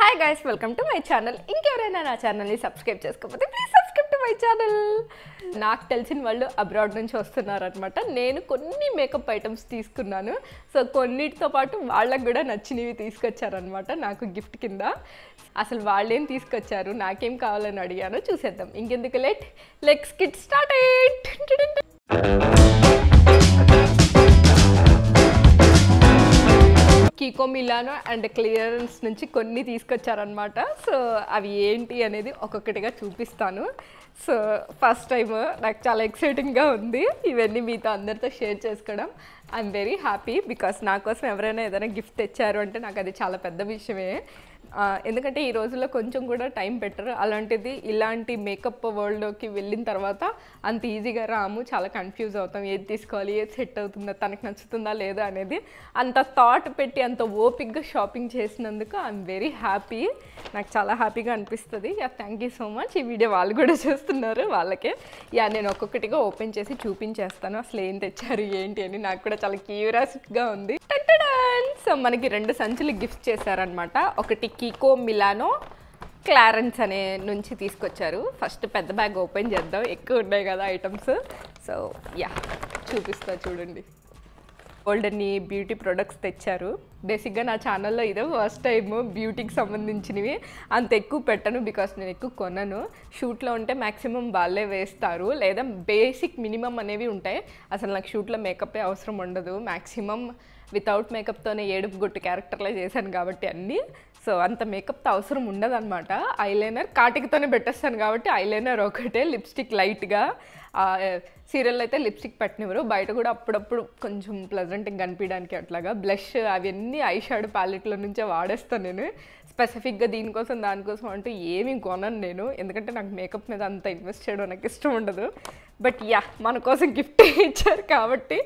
Hi guys, welcome to my channel. ఇంకెవరైనా నా ఛానల్ని సబ్స్క్రైబ్ చేసుకోకపోతే please subscribe to my channel. నాకు తెలిసిన వాళ్ళు అబ్రాడ్ నుంచి వస్తున్నారనమాట. నేను కొన్ని మేకప్ ఐటమ్స్ తీసుకున్నాను. సో కొన్నిటితో పాటు వాళ్ళకు కూడా నచ్చినవి తీసుకొచ్చారనమాట నాకు గిఫ్ట్ కింద. అసలు వాళ్ళేం తీసుకొచ్చారు, నాకేం కావాలని అడిగానో చూసేద్దాం. ఇంకెందుకు let's get started. Kiko Milano and clearance నుంచి కొన్ని తీసుకొచ్చారనమాట. సో అవి ఏంటి అనేది ఒక్కొక్కటిగా చూపిస్తాను. సో ఫస్ట్ టైం నాకు చాలా ఎక్సైటింగ్గా ఉంది ఇవన్నీ మీతో అందరితో షేర్ చేసుకోవడం. ఐఎమ్ వెరీ హ్యాపీ బికాస్ నా కోసం ఎవరైనా ఏదైనా గిఫ్ట్ తెచ్చారు అంటే నాకు అది చాలా పెద్ద విషయమే. ఎందుకంటే ఈ రోజుల్లో కొంచెం కూడా టైం పెట్టరు. అలాంటిది ఇలాంటి మేకప్ వరల్డ్లోకి వెళ్ళిన తర్వాత అంత ఈజీగా రాము, చాలా కన్ఫ్యూజ్ అవుతాం. ఏది తీసుకోవాలి, ఏది సెట్ అవుతుందా, తనకు నచ్చుతుందా లేదా అనేది అంత థాట్ పెట్టి అంత ఓపిక్గా షాపింగ్ చేసినందుకు ఐఎమ్ వెరీ హ్యాపీ. నాకు చాలా హ్యాపీగా అనిపిస్తుంది. Thank you so much. ఈ వీడియో వాళ్ళు కూడా చూస్తున్నారు, వాళ్ళకే నేను ఒక్కొక్కటిగా ఓపెన్ చేసి చూపించేస్తాను అసలు ఏం తెచ్చారు ఏంటి అని. నాకు కూడా చాలా క్యూరియాసిటీగా ఉంది. సో మనకి 2 సంచులు గిఫ్ట్ చేశారనమాట. ఒకటి కీకో మిలానో క్లారెన్స్ అనే నుంచి తీసుకొచ్చారు. ఫస్ట్ పెద్ద బ్యాగ్ ఓపెన్ చేద్దాం, ఎక్కువ ఉన్నాయి కదా ఐటమ్స్. సో చూపిస్తా చూడండి. గోల్డెన్ని బ్యూటీ ప్రొడక్ట్స్ తెచ్చారు. బేసిక్గా నా ఛానల్లో ఇదే ఫస్ట్ టైం బ్యూటీకి సంబంధించినవి. అంత ఎక్కువ పెట్టను బికాస్ నేను ఎక్కువ కొనను. షూట్లో ఉంటే మ్యాక్సిమం వాళ్ళే వేస్తారు, లేదా బేసిక్ మినిమం అనేవి ఉంటాయి. అసలు నాకు షూట్లో మేకప్పే అవసరం ఉండదు. మ్యాక్సిమం వితౌట్ మేకప్తోనే ఏడుపు గుట్టు క్యారెక్టర్లే చేశాను కాబట్టి అన్నీ. సో అంత మేకప్తో అవసరం ఉండదన్నమాట. ఐలైనర్ కాటికతోనే పెట్టేస్తాను కాబట్టి ఐలైనర్ ఒకటే, లిప్స్టిక్ లైట్గా. సీరియల్ అయితే లిప్స్టిక్ పెట్టనివ్వరు, బయట కూడా అప్పుడప్పుడు కొంచెం ప్లెజెంట్గా కనిపించడానికి అట్లాగా. బ్లష్ అవన్నీ ఐ షాడో ప్యాలెట్లో నుంచే వాడేస్తాను నేను. స్పెసిఫిక్గా దీనికోసం దానికోసం అంటూ ఏమీ కొనను నేను, ఎందుకంటే నాకు మేకప్ మీద అంత ఇన్వెస్ట్ చేయడం నాకు ఇష్టం ఉండదు. బట్ మన కోసం గిఫ్ట్ ఇచ్చారు కాబట్టి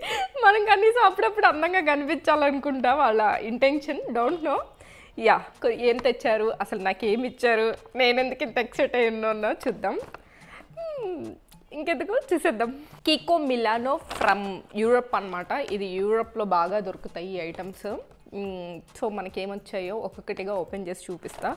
మనం కనీసం అప్పుడప్పుడు అందంగా కనిపించాలనుకుంటాం. వాళ్ళ ఇంటెన్షన్ డోంట్ నో. ఏం తెచ్చారు, అసలు నాకు ఏమి ఇచ్చారు, నేను ఎందుకు ఇంత ఎక్సైట్ అయి ఉన్నానో చూద్దాం. ఇంకెందుకు చూసేద్దాం. కీకో మిలానో ఫ్రమ్ యూరప్ అనమాట. ఇది యూరప్లో బాగా దొరుకుతాయి ఈ ఐటమ్స్. సో మనకేమొచ్చాయో ఒక్కొక్కటిగా ఓపెన్ చేసి చూపిస్తా.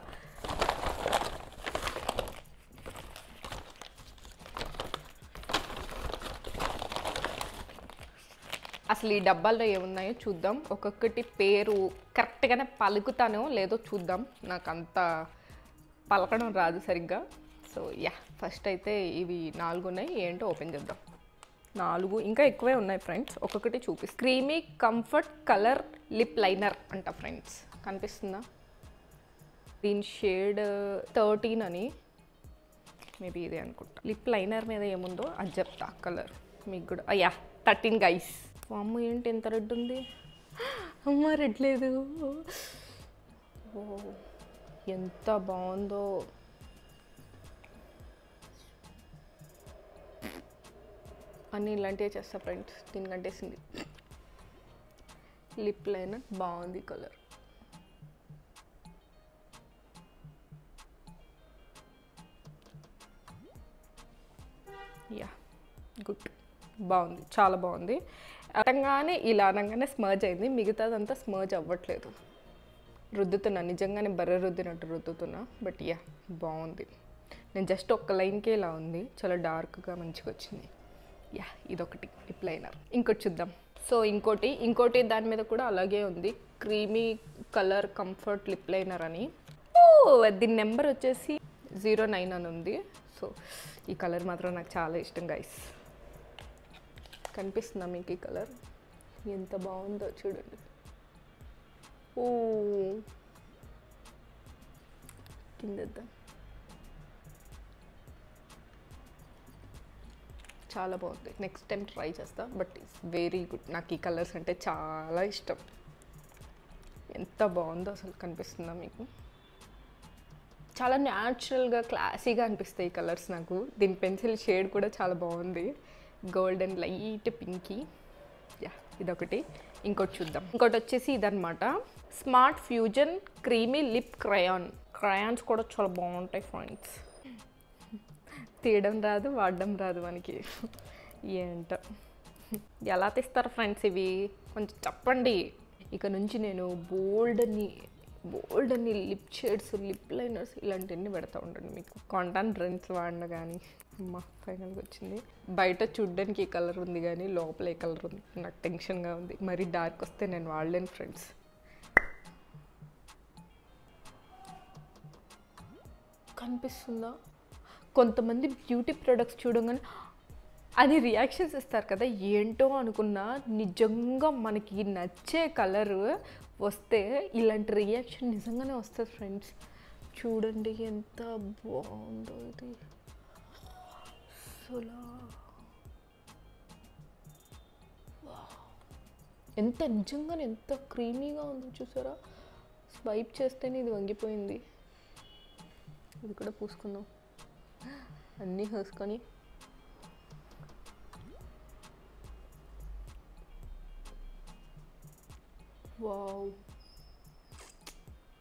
అసలు ఈ డబ్బాల్లో ఏమున్నాయో చూద్దాం. ఒక్కొక్కటి పేరు కరెక్ట్గానే పలుకుతానో లేదో చూద్దాం. నాకు అంత పలకడం రాదు సరిగ్గా. సో ఫస్ట్ అయితే ఇవి 4 ఉన్నాయి. ఏంటో ఓపెన్ చేద్దాం. 4 ఇంకా ఎక్కువే ఉన్నాయి ఫ్రెండ్స్. ఒక్కొక్కటి చూపిస్తాను. Creamy comfort colour lip liner అంట ఫ్రెండ్స్. కనిపిస్తుందా? దీని షేడ్ 13 అని, మేబీ ఇదే అనుకుంటా. లిప్ లైనర్ మీద ఏముందో అది చెప్తా కలర్ మీకు కూడా. 13 గైస్. అమ్మ ఏంటి ఎంత రెడ్ ఉంది? అమ్మ రెడ్ లేదు. ఎంత బాగుందో. అన్నీ ఇలాంటివే చేస్తా ఫ్రెండ్స్. దీనికంటేసింది లిప్ లైనర్ బాగుంది కలర్. గుడ్, బాగుంది, చాలా బాగుంది. అనగానే ఇలా అనగానే స్మర్జ్ అయింది, మిగతాదంతా స్మర్జ్ అవ్వట్లేదు. రుద్దుతున్నా, నిజంగానే బర్రె రుద్దినట్టు రుద్దుతున్నా. బట్ బాగుంది. నేను జస్ట్ ఒక్క లైన్కే ఇలా ఉంది, చాలా డార్క్గా మంచిగా వచ్చింది. ఇదొకటి లిప్ లైనర్. ఇంకోటి చూద్దాం. సో ఇంకోటి దాని మీద కూడా అలాగే ఉంది, creamy colour comfort lip liner అని. దీని నెంబర్ వచ్చేసి 09 అని ఉంది. సో ఈ కలర్ మాత్రం నాకు చాలా ఇష్టం గైస్. కనిపిస్తుందా మీకు ఈ కలర్? ఎంత బాగుందో చూడండి. కింద చాలా బాగుంది. నెక్స్ట్ టైం ట్రై చేస్తా. But it's very good. నాకు ఈ కలర్స్ అంటే చాలా ఇష్టం. ఎంత బాగుందో అసలు. కనిపిస్తుందా మీకు? చాలా న్యాచురల్గా క్లాసీగా అనిపిస్తాయి ఈ కలర్స్ నాకు. దీని పెన్సిల్ షేడ్ కూడా చాలా బాగుంది, గోల్డెన్ లైట్ పింకీ. ఇదొకటి. ఇంకోటి చూద్దాం. ఇంకోటి వచ్చేసి ఇదనమాట, smart fusion creamy lip crayons కూడా చాలా బాగుంటాయి ఫ్రెండ్స్. తీయడం రాదు, వాడడం రాదు మనకి. ఏంటో ఎలా తీస్తారు ఫ్రెండ్స్ ఇవి కొంచెం చెప్పండి. ఇక నుంచి నేను బోల్డ్ని బోల్డ్ అని లిప్ షేడ్స్, లిప్ లైనర్స్ ఇలాంటివన్నీ పెడతా ఉండండి. మీకు కాంటాక్ట్ లెన్స్ వాడిన కానీ అమ్మ ఫైనల్గా వచ్చింది. బయట చూడ్డానికి ఈ కలర్ ఉంది కానీ లోపల ఏ కలర్ ఉంది నాకు టెన్షన్గా ఉంది. మరీ డార్క్ వస్తే నేను వాడలేను ఫ్రెండ్స్. కనిపిస్తుందా? కొంతమంది బ్యూటీ ప్రొడక్ట్స్ చూడగానే అని రియాక్షన్స్ ఇస్తారు కదా, ఏంటో అనుకున్నా నిజంగా మనకి నచ్చే కలరు వస్తే ఇలాంటి రియాక్షన్ నిజంగానే వస్తుంది ఫ్రెండ్స్. చూడండి ఎంత బాగుందో ఇది. అసలు ఎంత నిజంగానే ఎంత క్రీమీగా ఉందో చూసారా. స్వైప్ చేస్తేనే ఇది వంగిపోయింది. ఇది కూడా పూసుకుందాం అన్నీ వేసుకొని. వావ్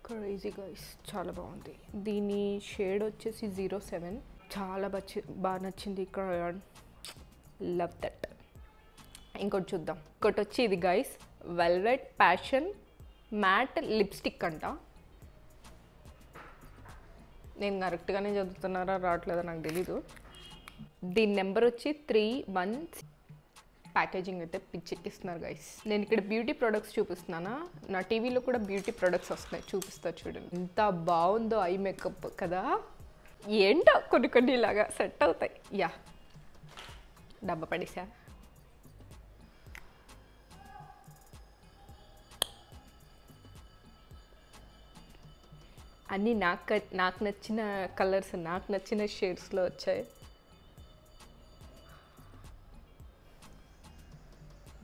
క్రేజీ గైస్, చాలా బాగుంది. దీని షేడ్ వచ్చేసి 07. చాలా బాగా నచ్చింది. Crayon love that. ఇంకోటి చూద్దాం. ఇంకోటి వచ్చి ఇది guys velvet passion mat lipstick అంట. నేను కరెక్ట్గానే చదువుతున్నారా రావట్లేదో నాకు తెలీదు. దీని నెంబర్ వచ్చి 31. ప్యాకేజింగ్ అయితే పిచ్చెక్కిస్తున్నారు గైస్. నేను ఇక్కడ బ్యూటీ ప్రొడక్ట్స్ చూపిస్తున్నానా, నా టీవీలో కూడా బ్యూటీ ప్రొడక్ట్స్ వస్తున్నాయి, చూపిస్తా చూడండి. ఎంత బాగుందో ఐ మేకప్ కదా. ఏంటో కొన్ని ఇలాగా సెట్ అవుతాయి. యా డబ్బా పడేసా. అన్నీ నాకు నచ్చిన కలర్స్, నాకు నచ్చిన షేడ్స్లో వచ్చాయి.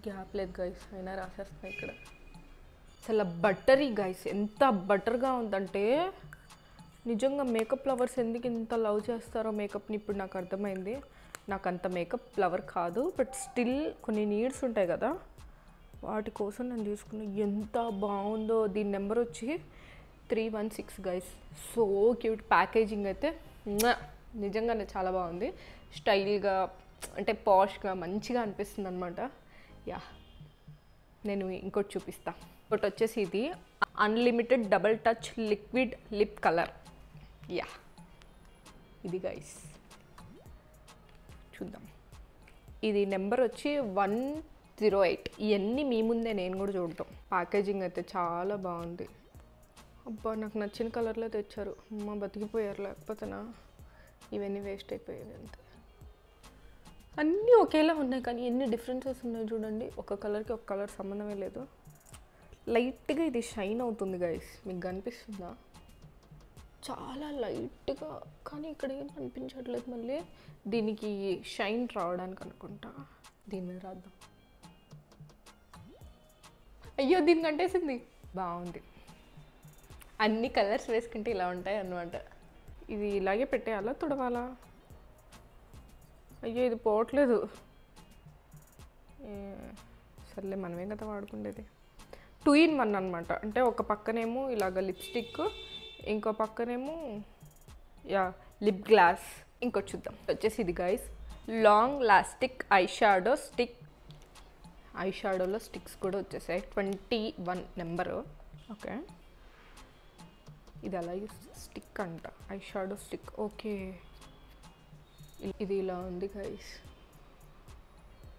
గ్యాప్ లేదు గైస్, అయినా రాసేస్తున్నాయి ఇక్కడ. అసలు బటరీ గైస్, ఎంత బటర్గా ఉందంటే నిజంగా మేకప్ లవర్స్ ఎందుకు ఇంత లవ్ చేస్తారో మేకప్ని ఇప్పుడు నాకు అర్థమైంది. నాకు అంత మేకప్ లవర్ కాదు, బట్ స్టిల్ కొన్ని నీడ్స్ ఉంటాయి కదా, వాటి కోసం నేను తీసుకున్నా. ఎంత బాగుందో. దీని నెంబర్ వచ్చి 316 గైస్. So cute. ప్యాకేజింగ్ అయితే నిజంగానే చాలా బాగుంది. స్టైల్గా అంటే పాష్గా మంచిగా అనిపిస్తుంది అనమాట. యా నేను ఇంకోటి చూపిస్తా. ఇంకోటి వచ్చేసి ఇది unlimited double touch liquid lip colour. Yeah ఇది గైస్ చూద్దాం. ఇది నెంబర్ వచ్చి 108. ఇవన్నీ మీ ముందే నేను కూడా చూడటం. ప్యాకేజింగ్ అయితే చాలా బాగుంది. అబ్బా నాకు నచ్చిన కలర్లో తెచ్చారు. అమ్మ బతికిపోయారు, లేకపోతేనా ఇవన్నీ వేస్ట్ అయిపోయాయి అంతే. అన్నీ ఒకేలా ఉన్నాయి కానీ ఎన్ని డిఫరెన్సెస్ ఉన్నాయి చూడండి. ఒక కలర్కి ఒక కలర్ సంబంధమే లేదు. లైట్గా ఇది షైన్ అవుతుంది గైస్, మీకు కనిపిస్తుందా? చాలా లైట్గా, కానీ ఇక్కడ ఏం అనిపించట్లేదు. మళ్ళీ దీనికి షైన్ రావడానికి అనుకుంటా. దీని మీద రాద్దాం. అయ్యో దీనికి అంటేసింది. బాగుంది. అన్ని కలర్స్ వేసుకుంటే ఇలా ఉంటాయి అన్నమాట. ఇది ఇలాగే పెట్టేయాలా, తుడవాలా? అయ్యో ఇది పోవట్లేదు. సర్లే మనమే కదా వాడుకుండేది. 2 in 1 అనమాట. అంటే ఒక పక్కనేమో ఇలాగ లిప్స్టిక్, ఇంకో పక్కనేమో యా లిప్ గ్లాస్. ఇంకోటి చూద్దాం. వచ్చేసి ఇది guys long lasting eye shadow stick. Eye షాడోలో స్టిక్స్ కూడా వచ్చేసాయి. 21 నెంబరు. ఓకే ఇది అలాగే స్టిక్ అంట, ఐ షాడో స్టిక్. ఓకే ఇది ఇలా ఉంది గైస్,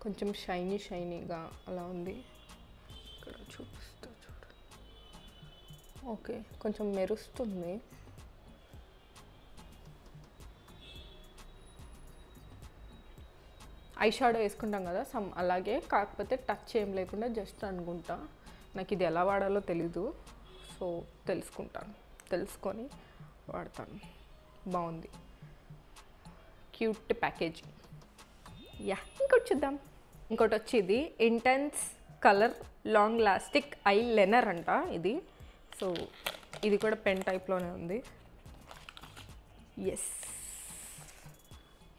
కొంచెం షైనీగా అలా ఉంది. ఇక్కడ చూపిస్తా చూడు. ఓకే కొంచెం మెరుస్తుంది. ఐ షాడో వేసుకుంటాం కదా అలాగే, కాకపోతే టచ్ ఏం లేకుండా జస్ట్ అనుకుంటా. నాకు ఇది ఎలా వాడాలో తెలీదు, సో తెలుసుకొని వాడతాను. బాగుంది, క్యూట్ ప్యాకేజింగ్. యా ఇంకోటి చూద్దాం. ఇంకోటి వచ్చి ఇది intense colour long lasting eye liner అంట ఇది. సో ఇది కూడా పెన్ టైప్లోనే ఉంది. ఎస్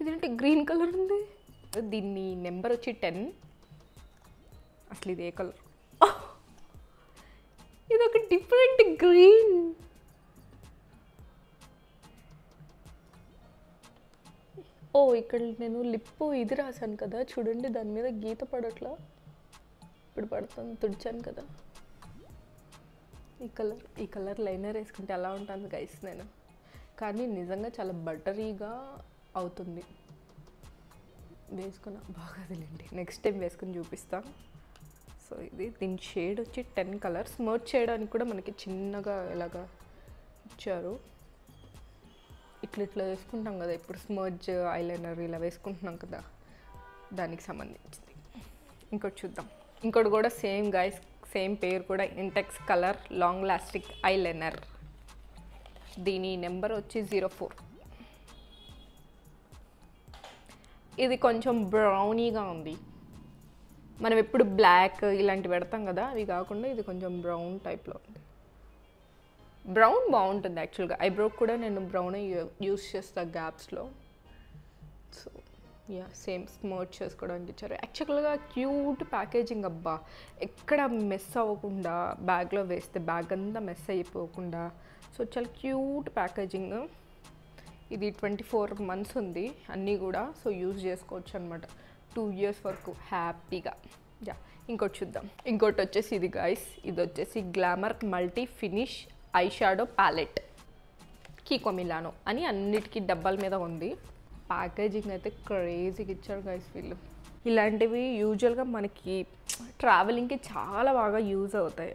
ఇదేంటి గ్రీన్ కలర్ ఉంది. దీన్ని నెంబర్ వచ్చి 10. అసలు ఇది ఏ కలర్? ఇది ఒక డిఫరెంట్ గ్రీన్. ఓ ఇక్కడ నేను లిప్ ఇది రాశాను కదా చూడండి, దాని మీద గీత పడట్లా. ఇప్పుడు పడుతుంది, తుడిచాను కదా. ఈ కలర్ లైనర్ వేసుకుంటే ఎలా ఉంటుంది గైస్ నేను, కానీ నిజంగా చాలా బటరీగా అవుతుంది. వేసుకున్న బాగా తెలియండి, నెక్స్ట్ టైం వేసుకుని చూపిస్తాను. సో దీని షేడ్ వచ్చి 10 కలర్స్. స్మర్చ్ చేయడానికి కూడా మనకి చిన్నగా ఇలాగా ఇచ్చారు. ఇట్లా వేసుకుంటాం కదా ఇప్పుడు స్మర్చ్ ఐలైనర్ ఇలా వేసుకుంటున్నాం కదా, దానికి సంబంధించింది. ఇంకోటి చూద్దాం. ఇంకోటి కూడా సేమ్ గైస్, సేమ్ పేరు కూడా ఇంటెక్స్ కలర్ లాంగ్ లాస్టిక్ ఐలైనర్. దీని నెంబర్ వచ్చి 04. ఇది కొంచెం బ్రౌనీగా ఉంది. మనం ఎప్పుడు బ్లాక్ ఇలాంటివి పెడతాం కదా, అవి కాకుండా ఇది కొంచెం బ్రౌన్ టైప్లో ఉంది. బ్రౌన్ బాగుంటుంది యాక్చువల్గా. ఐబ్రో కూడా నేను బ్రౌన్ యూస్ చేస్తా గ్యాప్స్లో. సో యా, సేమ్ స్మర్చ్ చేసుకోవడానికి ఇచ్చారు. యాక్చువల్గా క్యూట్ ప్యాకేజింగ్ అబ్బా, ఎక్కడ మెస్ అవ్వకుండా, బ్యాగ్లో వేస్తే బ్యాగ్ అంతా మెస్ అయిపోకుండా. సో చాలా క్యూట్ ప్యాకేజింగ్. ఇది 24 months ఉంది అన్నీ కూడా. సో యూజ్ చేసుకోవచ్చు అనమాట 2 years వరకు హ్యాపీగా. యా, ఇంకోటి చూద్దాం. ఇంకోటి వచ్చేసి ఇది గైస్, ఇది వచ్చేసి glamour multi finish eye shadow palette Kiko Milano అని అన్నిటికీ డబ్బాల మీద ఉంది. ప్యాకేజింగ్ అయితే క్రేజీగా ఇచ్చారు గైస్ వీళ్ళు. ఇలాంటివి యూజువల్గా మనకి ట్రావెలింగ్కి చాలా బాగా యూజ్ అవుతాయి.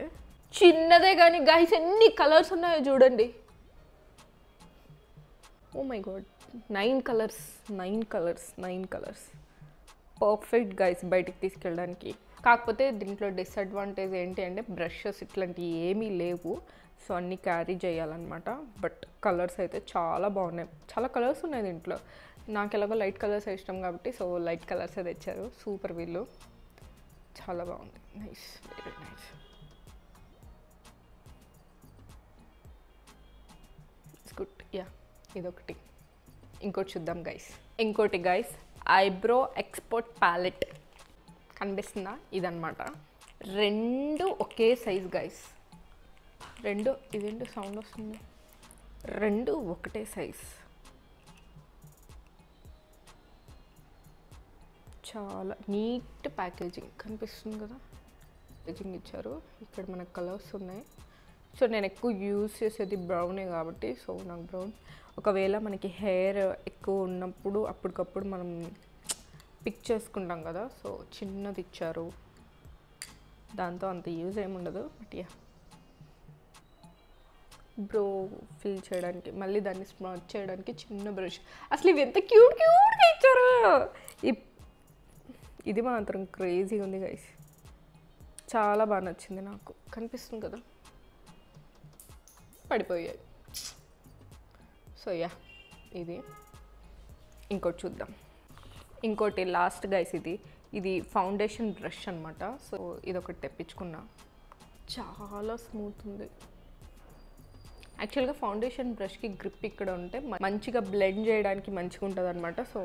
చిన్నదే కానీ గైస్ ఎన్ని కలర్స్ ఉన్నాయో చూడండి. Oh my god, 9 colours. Perfect guys బయటికి తీసుకెళ్ళడానికి. కాకపోతే దీంట్లో డిసడ్వాంటేజ్ ఏంటి అంటే బ్రషెస్ ఇట్లాంటివి ఏమీ లేవు. సో అన్నీ క్యారీ చేయాలన్నమాట. బట్ కలర్స్ అయితే చాలా బాగున్నాయి. చాలా కలర్స్ ఉన్నాయి దీంట్లో. నాకు ఎలాగో లైట్ కలర్స్ ఇష్టం కాబట్టి సో లైట్ కలర్సే తెచ్చారు. సూపర్ వీళ్ళు, చాలా బాగుంది. Nice, very nice. It's good. Yeah, ఇదొకటి. ఇంకోటి చూద్దాం గైస్. ఇంకోటి గైస్, ఐబ్రో ఎక్స్పర్ట్ ప్యాలెట్ కనిపిస్తుందా? ఇదన్నమాట. 2 ఒకే సైజ్ గైస్. 2 ఇదేంటి సౌండ్ వస్తుంది? 2 ఒకటే సైజ్. చాలా నీట్ ప్యాకేజింగ్ కనిపిస్తుంది కదా. ప్యాకేజింగ్ ఇచ్చారు. ఇక్కడ మనకు కలర్స్ ఉన్నాయి. సో నేను ఎక్కువ యూజ్ చేసేది బ్రౌనే కాబట్టి సో నాకు బ్రౌన్. ఒకవేళ మనకి హెయిర్ ఎక్కువ ఉన్నప్పుడు అప్పటికప్పుడు మనం పిక్ చేసుకుంటాం కదా, సో చిన్నది ఇచ్చారు. దాంతో అంత యూజ్ ఏముండదు. బట్ యా, బ్రో ఫిల్ చేయడానికి, మళ్ళీ దాన్ని స్మర్చ్ చేయడానికి చిన్న బ్రష్. అసలు ఇవి ఎంత క్యూట్గా ఇచ్చారు. ఇది మాత్రం క్రేజీగా ఉంది గైస్. చాలా బాగా నచ్చింది నాకు. కనిపిస్తుంది కదా, పడిపోయాయి. సో యా, ఇది. ఇంకోటి చూద్దాం. ఇంకోటి లాస్ట్ గైస్, ఇది ఫౌండేషన్ బ్రష్ అనమాట. సో ఇది ఒకటి తెప్పించుకున్నా. చాలా స్మూత్ ఉంది. యాక్చువల్గా ఫౌండేషన్ బ్రష్కి గ్రిప్ ఇక్కడ ఉంటే మంచిగా బ్లెండ్ చేయడానికి మంచిగా ఉంటుంది అనమాట. సో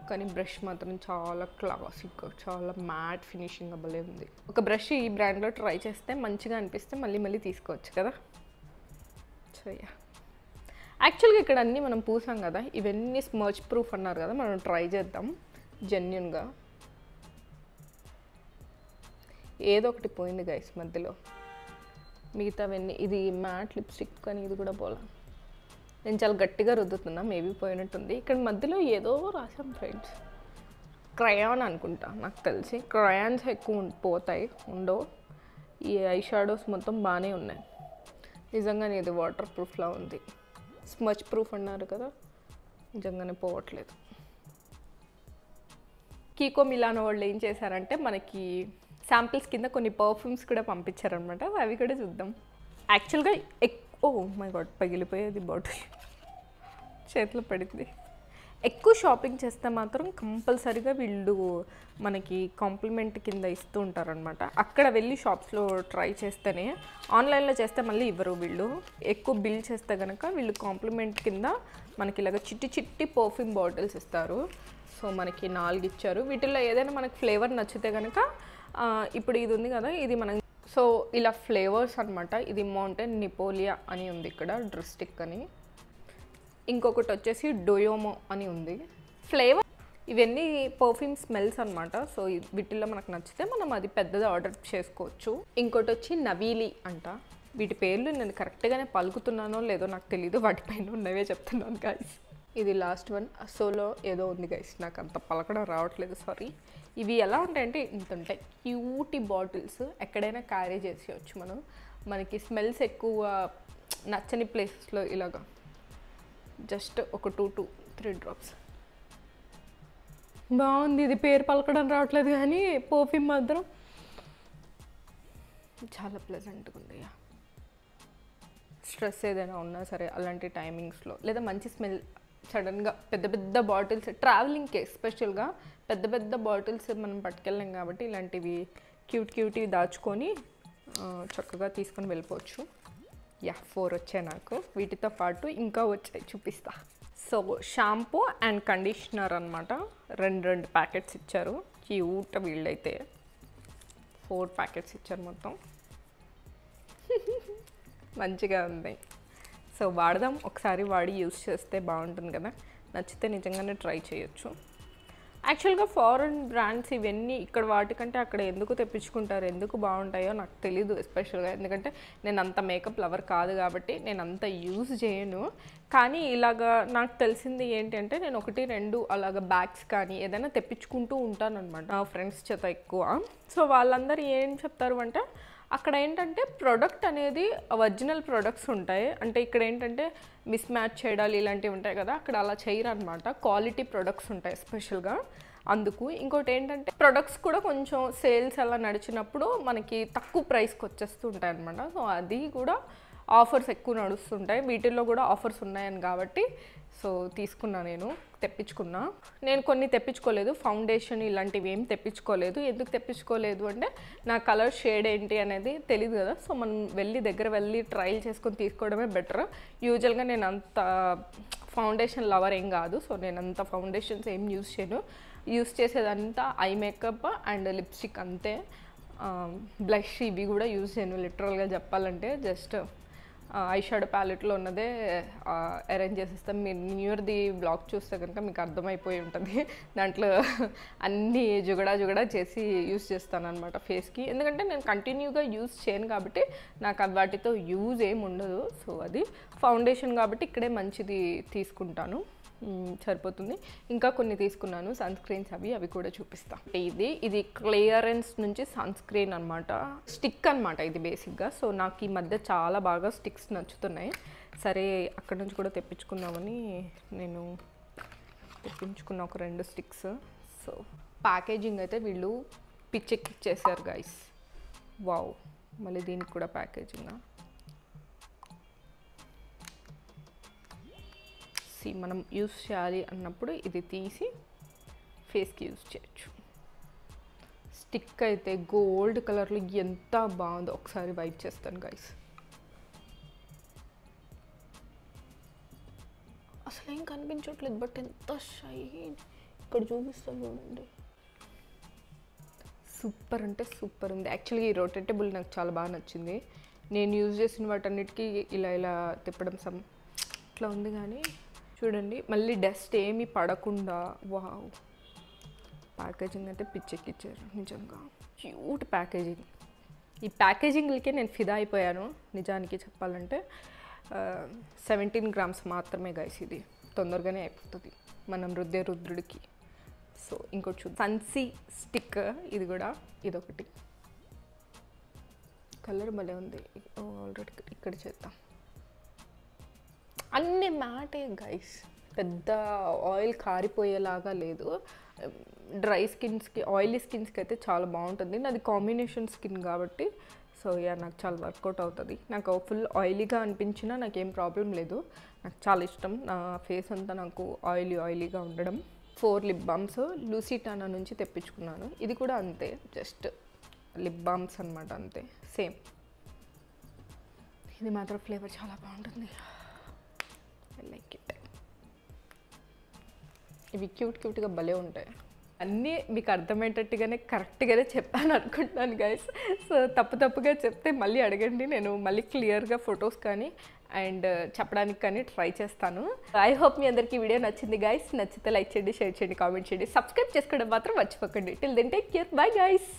కానీ బ్రష్ మాత్రం చాలా క్లాసిక్, చాలా మ్యాట్ ఫినిషింగ్ అవ్వలే ఉంది. ఒక బ్రష్ ఈ బ్రాండ్లో ట్రై చేస్తే మంచిగా అనిపిస్తే మళ్ళీ తీసుకోవచ్చు కదా. సో యా, యాక్చువల్గా ఇక్కడ అన్నీ మనం పూసాం కదా, ఇవన్నీ స్మర్చ్ ప్రూఫ్ అన్నారు కదా, మనం ట్రై చేద్దాం జెన్యున్గా. ఏదో ఒకటి పోయింది గైస్ మధ్యలో, మిగతావన్నీ. ఇది మ్యాట్ లిప్స్టిక్ కానీ ఇది కూడా పోలా. నేను చాలా గట్టిగా రుద్దుతున్నా, మేబీ పోయినట్టుంది. ఇక్కడ మధ్యలో ఏదో రాసాం ఫ్రెండ్స్, క్రయాన్ అనుకుంటా నాకు తెలిసి. క్రయాన్స్ ఎక్కువ పోతాయి, ఉండవు. ఈ ఐ షాడోస్ మొత్తం బాగానే ఉన్నాయి. నిజంగానే ఇది వాటర్ ప్రూఫ్లా ఉంది. స్మచ్ ప్రూఫ్ అన్నారు కదా, నిజంగానే పోవట్లేదు. కీకో మిలానో వాళ్ళు ఏం చేశారంటే మనకి శాంపిల్స్ కింద కొన్ని పర్ఫ్యూమ్స్ కూడా పంపించారనమాట. అవి కూడా చూద్దాం. యాక్చువల్గా ఓ మై గాడ్, పగిలిపోయేది బాటిల్, చేతిలో పడింది. ఎక్కువ షాపింగ్ చేస్తే మాత్రం కంపల్సరీగా వీళ్ళు మనకి కాంప్లిమెంట్ కింద ఇస్తూ ఉంటారనమాట. అక్కడ వెళ్ళి షాప్స్లో ట్రై చేస్తేనే, ఆన్లైన్లో చేస్తే మళ్ళీ ఇవ్వరు వీళ్ళు. ఎక్కువ బిల్ చేస్తే కనుక వీళ్ళు కాంప్లిమెంట్ కింద మనకి ఇలాగ చిట్టి పర్ఫ్యూమ్ బాటిల్స్ ఇస్తారు. సో మనకి 4 ఇచ్చారు. వీటిల్లో ఏదైనా మనకి ఫ్లేవర్ నచ్చితే కనుక, ఇప్పుడు ఇది ఉంది కదా, ఇది మనం సో ఇలా ఫ్లేవర్స్ అనమాట. ఇది మౌంటైన్ నిపోలియా అని ఉంది ఇక్కడ, డ్రిస్టిక్ అని. ఇంకొకటి వచ్చేసి డొయోమో అని ఉంది. ఫ్లేవర్ ఇవన్నీ పర్ఫ్యూమ్ స్మెల్స్ అనమాట. సో వీటిల్లో మనకు నచ్చితే మనం అది పెద్దది ఆర్డర్ చేసుకోవచ్చు. ఇంకోటి వచ్చి నవీలి అంట. వీటి పేర్లు నేను కరెక్ట్గానే పలుకుతున్నానో లేదో నాకు తెలీదు, వాటిపైన ఉన్నవే చెప్తున్నాను గైస్. ఇది లాస్ట్ వన్, అసోలో ఏదో ఉంది గైస్, నాకు అంత పలకడం రావట్లేదు, సారీ. ఇవి ఎలా ఉంటాయంటే ఇంత ఉంటాయి, క్యూటీ బాటిల్స్. ఎక్కడైనా క్యారీ చేసేయచ్చు మనం. మనకి స్మెల్స్ ఎక్కువ నచ్చని ప్లేసెస్లో ఇలాగా జస్ట్ ఒక 2 to 3 డ్రాప్స్. బాగుంది. ఇది పేరు పలకడం రావట్లేదు కానీ పర్ఫ్యూమ్ మాత్రం చాలా ప్లెజెంట్గా ఉంది. స్ట్రెస్ ఏదైనా ఉన్నా సరే అలాంటి టైమింగ్స్లో, లేదా మంచి స్మెల్ సడన్గా పెద్ద పెద్ద బాటిల్స్ ట్రావెలింగ్కి ఎస్పెషల్గా పెద్ద పెద్ద బాటిల్స్ మనం పట్టుకెళ్ళాం కాబట్టి ఇలాంటివి క్యూట్వి దాచుకొని చక్కగా తీసుకొని వెళ్ళిపోవచ్చు. 4 వచ్చాయి నాకు. వీటితో పాటు ఇంకా వచ్చాయి, చూపిస్తా. సో షాంపూ అండ్ కండిషనర్ అనమాట. 2 ప్యాకెట్స్ ఇచ్చారు. క్యూట్. వీళ్ళైతే 4 ప్యాకెట్స్ ఇచ్చారు మొత్తం. మంచిగా ఉంది. సో వాడదాం, ఒకసారి వాడి యూస్ చేస్తే బాగుంటుంది కదా. నచ్చితే నిజంగానే ట్రై చేయొచ్చు. యాక్చువల్గా ఫారెన్ బ్రాండ్స్ ఇవన్నీ ఇక్కడ వాటికంటే అక్కడ ఎందుకు తెప్పించుకుంటారు, ఎందుకు బాగుంటాయో నాకు తెలీదు ఎస్పెషల్గా. ఎందుకంటే నేను అంత మేకప్ లవర్ కాదు కాబట్టి నేను అంత యూజ్ చేయను. కానీ ఇలాగా నాకు తెలిసింది ఏంటంటే నేను 1-2 అలాగ బ్యాగ్స్ కానీ ఏదైనా తెప్పించుకుంటూ ఉంటాను అనమాట నా ఫ్రెండ్స్ చేత ఎక్కువ. సో వాళ్ళందరూ ఏం చెప్తారు అంటే అక్కడ ఏంటంటే ప్రోడక్ట్ అనేది ఒరిజినల్ ప్రొడక్ట్స్ ఉంటాయి. అంటే ఇక్కడ ఏంటంటే మిస్ మ్యాచ్ చేయడాలు ఇలాంటివి ఉంటాయి కదా, అక్కడ అలా చేయరు అనమాట. క్వాలిటీ ప్రొడక్ట్స్ ఉంటాయి స్పెషల్గా అందుకు. ఇంకోటి ఏంటంటే ప్రొడక్ట్స్ కూడా కొంచెం సేల్స్ అలా నడిచినప్పుడు మనకి తక్కువ ప్రైస్కి వచ్చేస్తూ ఉంటాయి అనమాట. సో అది కూడా ఆఫర్స్ ఎక్కువ నడుస్తుంటాయి. వీటిల్లో కూడా ఆఫర్స్ ఉన్నాయని కాబట్టి సో తీసుకున్నా, నేను తెప్పించుకున్నా. నేను కొన్ని తెప్పించుకోలేదు, ఫౌండేషన్ ఇలాంటివి ఏం తెప్పించుకోలేదు. ఎందుకు తెప్పించుకోలేదు అంటే నా కలర్ షేడ్ ఏంటి అనేది తెలియదు కదా. సో మనం దగ్గర వెళ్ళి ట్రయల్ చేసుకొని తీసుకోవడమే బెటర్. యూజువల్గా నేను అంత ఫౌండేషన్ లవర్ ఏం కాదు. సో నేను అంత ఫౌండేషన్స్ ఏం యూజ్ చేయను. యూజ్ చేసేదంతా ఐ మేకప్ అండ్ లిప్స్టిక్ అంతే. బ్లష్ ఇవి కూడా యూజ్ చేయను లిటరల్గా చెప్పాలంటే. జస్ట్ ఐ షాడో ప్యాలెట్లో ఉన్నదే అరేంజ్ చేసేస్తాం. మీరు న్యూ ఇయర్ది బ్లాగ్ చూస్తే కనుక మీకు అర్థమైపోయి ఉంటుంది. దాంట్లో అన్నీ జుగడా చేసి యూజ్ చేస్తాను అనమాట ఫేస్కి. ఎందుకంటే నేను కంటిన్యూగా యూజ్ చేయను కాబట్టి నాకు వాటితో యూజ్ ఏమి ఉండదు. సో అది ఫౌండేషన్ కాబట్టి ఇక్కడే మంచిది తీసుకుంటాను, సరిపోతుంది. ఇంకా కొన్ని తీసుకున్నాను సన్ స్క్రీన్స్, అవి కూడా చూపిస్తా. ఇది క్లియరెన్స్ నుంచి సన్ స్క్రీన్ అనమాట. స్టిక్ అనమాట ఇది బేసిక్గా. సో నాకు ఈ మధ్య చాలా బాగా స్టిక్స్ నచ్చుతున్నాయి. సరే అక్కడ నుంచి కూడా తెప్పించుకుందామని నేను తెప్పించుకున్న ఒక 2 స్టిక్స్. సో ప్యాకేజింగ్ అయితే వీళ్ళు పిచ్చెక్కిచ్చేసారు గైస్. వావ్. మళ్ళీ దీనికి కూడా ప్యాకేజింగ్. మనం యూస్ చేయాలి అన్నప్పుడు ఇది తీసి ఫేస్కి యూజ్ చేయొచ్చు. స్టిక్ అయితే గోల్డ్ కలర్లో ఎంత బాగుందో, ఒకసారి వైప్ చేస్తాను గైస్. అసలు ఏం కనిపించట్లేదు బట్ ఎంత షైన్. ఇక్కడ చూపిస్తాను చూడండి. సూపర్ అంటే సూపర్ ఉంది. యాక్చువల్లీ ఈ రొటేటబుల్ నాకు చాలా బాగా నచ్చింది. నేను యూజ్ చేసిన వాటన్నిటికీ ఇలా తిప్పడం ఇట్లా ఉంది. కానీ చూడండి మళ్ళీ డస్ట్ ఏమీ పడకుండా. వావ్. ప్యాకేజింగ్ అయితే పిచ్చెక్కిచ్చారు నిజంగా. Cute packaging. ఈ ప్యాకేజింగ్లకే నేను ఫిదా అయిపోయాను నిజానికి చెప్పాలంటే. 17 grams మాత్రమే గైస్. ఇది తొందరగానే అయిపోతుంది మనం రుద్రుడికి. సో ఇంకోటి సన్సీ స్టిక్, ఇది కూడా ఇదొకటి. కలర్ భలే ఉంది. ఆల్రెడీ ఇక్కడ చేద్దాం. అన్నీ మ్యాటే గైస్, పెద్ద ఆయిల్ కారిపోయేలాగా లేదు. డ్రై స్కిన్స్కి, ఆయిలీ స్కిన్స్కి అయితే చాలా బాగుంటుంది. నాది కాంబినేషన్ స్కిన్ కాబట్టి సో నాకు చాలా వర్కౌట్ అవుతుంది. నాకు ఫుల్ ఆయిలీగా అనిపించినా నాకేం ప్రాబ్లం లేదు. నాకు చాలా ఇష్టం నా ఫేస్ అంతా నాకు ఆయిలీగా ఉండడం. 4 లిప్ బామ్స్ లూసిటానా నుంచి తెప్పించుకున్నాను. ఇది కూడా అంతే, జస్ట్ లిప్ బామ్స్ అనమాట, అంతే సేమ్. ఇది మాత్రం ఫ్లేవర్ చాలా బాగుంటుంది. I like it. ఇవి క్యూట్గా భలే ఉంటాయి. అన్నీ మీకు అర్థమయ్యేటట్టుగానే కరెక్ట్గానే చెప్పాను అనుకుంటున్నాను గైస్. సో తప్పుగా చెప్తే మళ్ళీ అడగండి, నేను మళ్ళీ క్లియర్గా ఫొటోస్ కానీ అండ్ చెప్పడానికి కానీ ట్రై చేస్తాను. ఐ హోప్ మీ అందరికీ వీడియో నచ్చింది గైస్. నచ్చితే లైక్ చేయండి, షేర్ చేయండి, కామెంట్ చేయండి, సబ్స్క్రైబ్ చేసుకోవడం మాత్రం మర్చిపోకండి. Till then take care, bye guys.